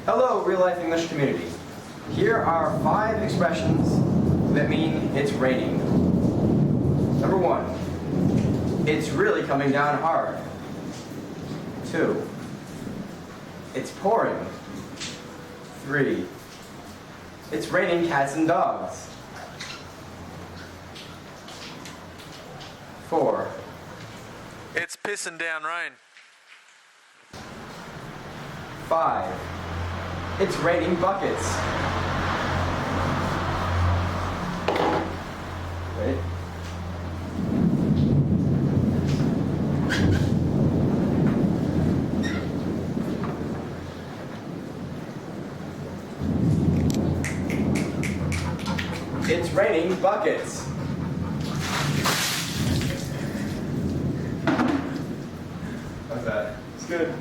Hello, real-life English community. Here are 5 expressions that mean it's raining. Number 1, it's really coming down hard. 2, it's pouring. 3, it's raining cats and dogs. 4, It's pissing down rain. 5, it's raining buckets. Wait. It's raining buckets. How's that? It's good.